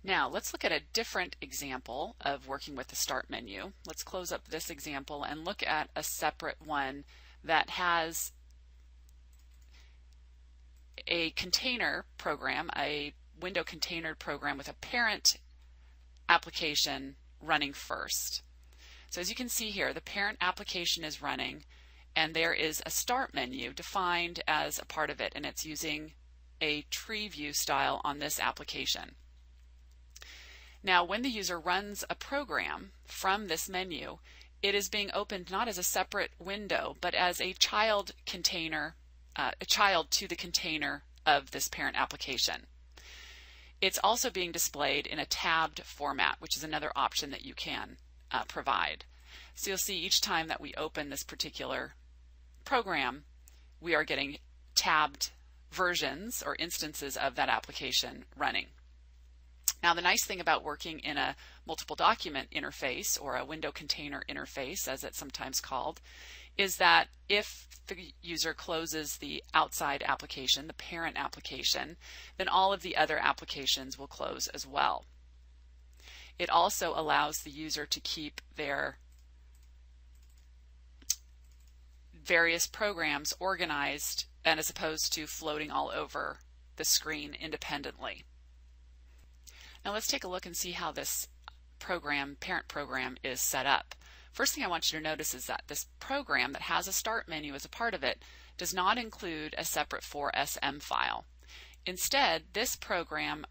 Now let's look at a different example of working with the start menu. Let's close up this example and look at a separate one that has a container program, a window container program with a parent application running first. So as you can see here, the parent application is running and there is a start menu defined as a part of it, and it's using a tree view style on this application. Now when the user runs a program from this menu, it is being opened not as a separate window but as a child container, a child to the container of this parent application. It's also being displayed in a tabbed format, which is another option that you can provide. So you'll see each time that we open this particular program, we are getting tabbed versions or instances of that application running. Now the nice thing about working in a multiple document interface, or a window container interface as it's sometimes called, is that if the user closes the outside application, the parent application, then all of the other applications will close as well. It also allows the user to keep their various programs organized, and as opposed to floating all over the screen independently. Now let's take a look and see how this program, parent program, is set up. First thing I want you to notice is that this program that has a start menu as a part of it does not include a separate 4SM file. Instead, this program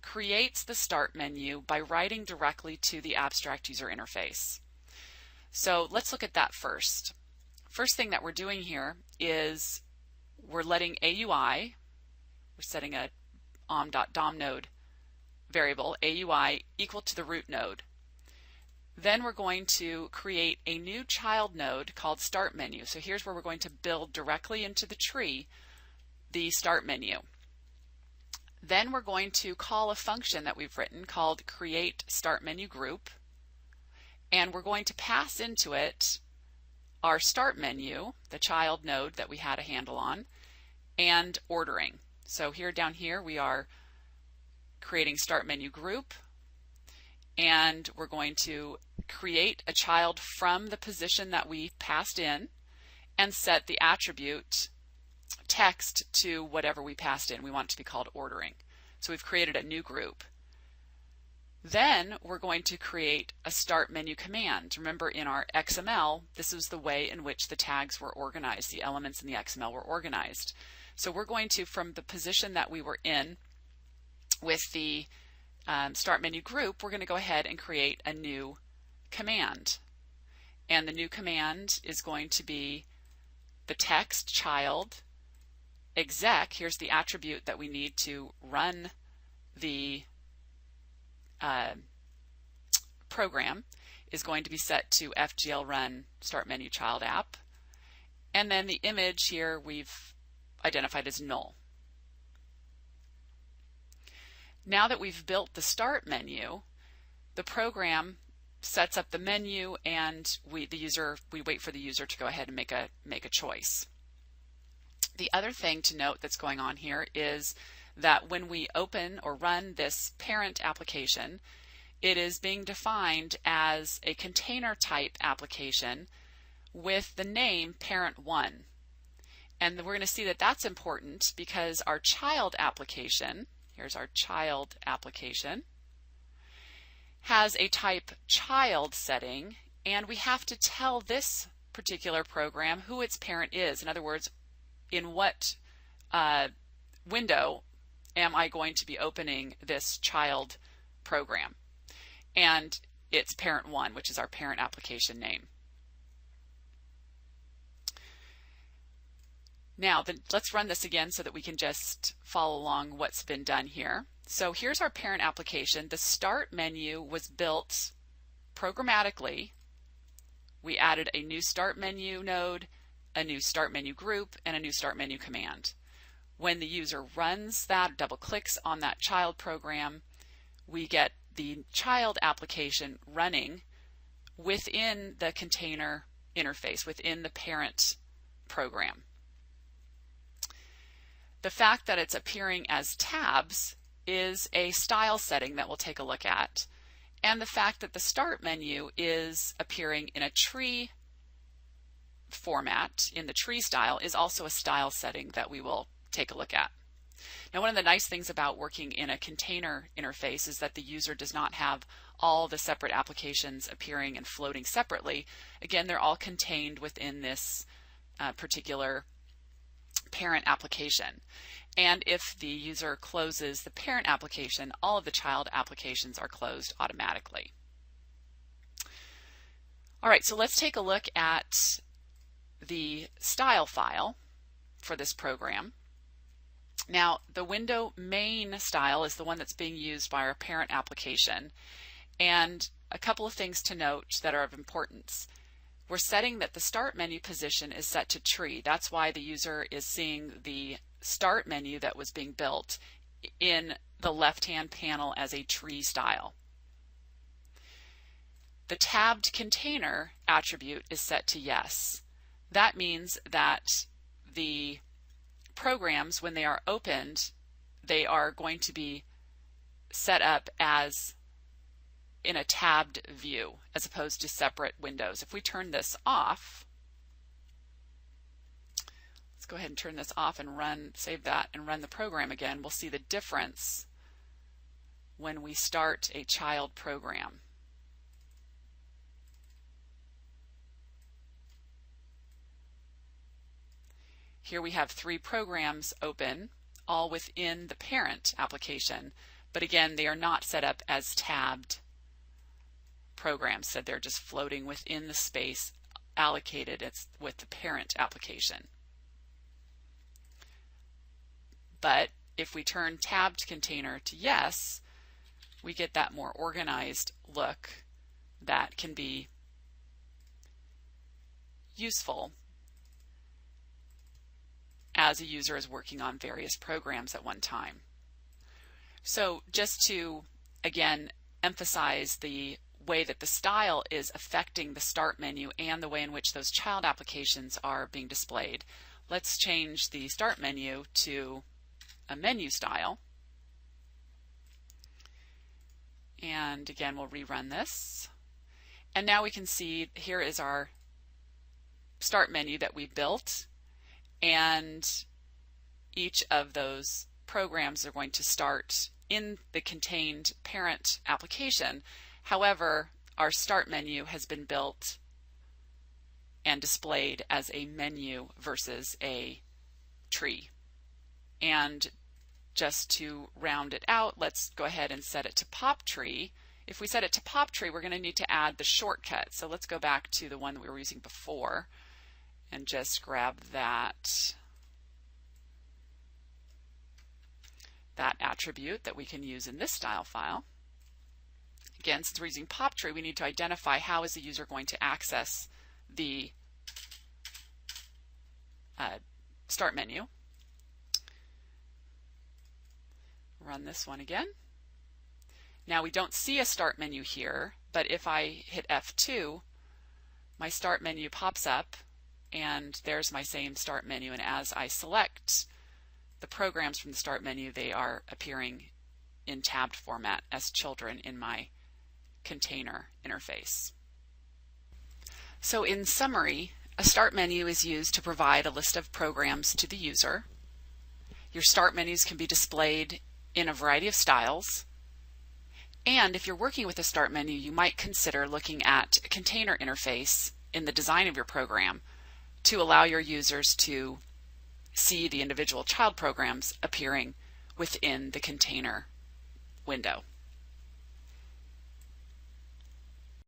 creates the start menu by writing directly to the abstract user interface. So let's look at that first. First thing that we're doing here is we're letting AUI, we're setting a om.dom node variable, AUI, equal to the root node. Then we're going to create a new child node called start menu. So here's where we're going to build directly into the tree the start menu. Then we're going to call a function that we've written called create start menu group, and we're going to pass into it our start menu, the child node that we had a handle on, and ordering. So here down here we are creating start menu group, and we're going to create a child from the position that we passed in and set the attribute text to whatever we passed in. We want it to be called ordering. So we've created a new group. Then we're going to create a start menu command. Remember, in our XML, this is the way in which the tags were organized. The elements in the XML were organized. So we're going to, from the position that we were in with the start menu group, we're going to go ahead and create a new command. And the new command is going to be the text child exec. Here's the attribute that we need to run the program, is going to be set to FGL run start menu child app. And then the image here we've identified as null. Now that we've built the start menu, the program sets up the menu, and we wait for the user to go ahead and make a choice. The other thing to note that's going on here is that when we open or run this parent application, it is being defined as a container type application with the name parent1. And we're going to see that that's important because our child application, here's our child application, has a type child setting, and we have to tell this particular program who its parent is. In other words, in what window am I going to be opening this child program? And it's parent1, which is our parent application name. Now, let's run this again so that we can just follow along what's been done here. So here's our parent application. The start menu was built programmatically. We added a new start menu node, a new start menu group, and a new start menu command. When the user runs that, double clicks on that child program, we get the child application running within the container interface, within the parent program. The fact that it's appearing as tabs is a style setting that we'll take a look at. And the fact that the start menu is appearing in a tree format, in the tree style, is also a style setting that we will take a look at. Now, one of the nice things about working in a container interface is that the user does not have all the separate applications appearing and floating separately. Again, they're all contained within this particular parent application. And if the user closes the parent application, all of the child applications are closed automatically. All right, so let's take a look at the style file for this program. Now, the window main style is the one that's being used by our parent application. And a couple of things to note that are of importance. We're setting that the start menu position is set to tree. That's why the user is seeing the start menu that was being built in the left-hand panel as a tree style. The tabbed container attribute is set to yes. That means that the programs, when they are opened, they are going to be set up as in a tabbed view as opposed to separate windows. If we turn this off, let's go ahead and turn this off and save that and run the program again. We'll see the difference when we start a child program. Here we have 3 programs open, all within the parent application, but again, they are not set up as tabbed programs, so they're just floating within the space allocated with the parent application. But if we turn tabbed container to yes, we get that more organized look that can be useful as a user is working on various programs at one time. So just to, again, emphasize the way that the style is affecting the start menu and the way in which those child applications are being displayed, let's change the start menu to a menu style. And again, we'll rerun this. And now we can see here is our start menu that we built, and each of those programs are going to start in the contained parent application. However, our start menu has been built and displayed as a menu versus a tree. And just to round it out, let's go ahead and set it to pop tree. If we set it to pop tree, we're going to need to add the shortcut. So let's go back to the one that we were using before and just grab that attribute that we can use in this style file. Again, since we're using pop tree, we need to identify how is the user going to access the start menu. Run this one again. Now we don't see a start menu here, but if I hit F2, my start menu pops up and there's my same start menu, and as I select the programs from the start menu, they are appearing in tabbed format as children in my container interface. So in summary, a start menu is used to provide a list of programs to the user. Your start menus can be displayed in a variety of styles. And if you're working with a start menu, you might consider looking at a container interface in the design of your program to allow your users to see the individual child programs appearing within the container window.